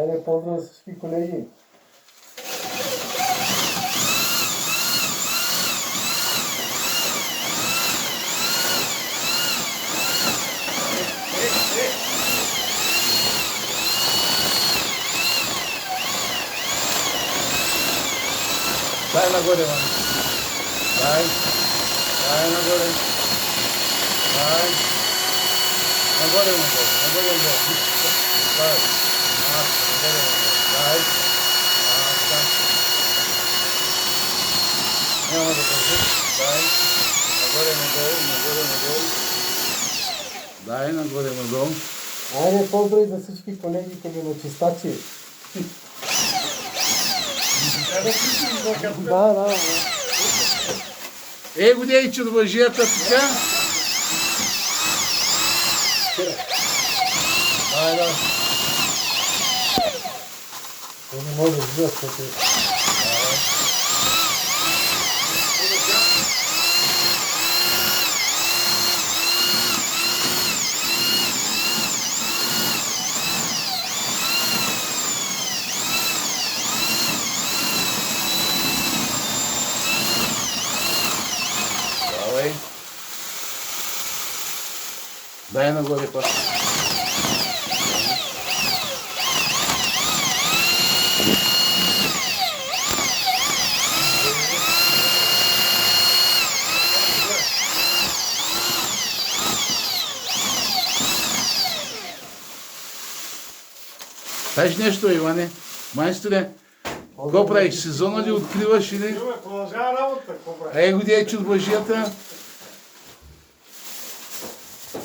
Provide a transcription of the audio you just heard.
Айде, поздрав за всички колеги. Дай нагоре, мама. Дай. Дай нагоре. Дай. Нагоре, нагоре. Нагоре, нагоре. Дай. Маска, нагоре, нагоре. Дай. Маска. Няма да държи. Дай. Нагоре, надолу, нагоре, надолу. Дай, нагоре, надолу. Айде, поздрави за всички колеги, към на чистачи. Да. Го дей чудовъжията така. Дай. То не може да излиза, защото... Давай. Дай нагоре пак. Кажи нещо, Иване. Майсторе, какво правиш? Сезона ли откриваш или? Продължава работа, какво прави? Го дей чудовъжията.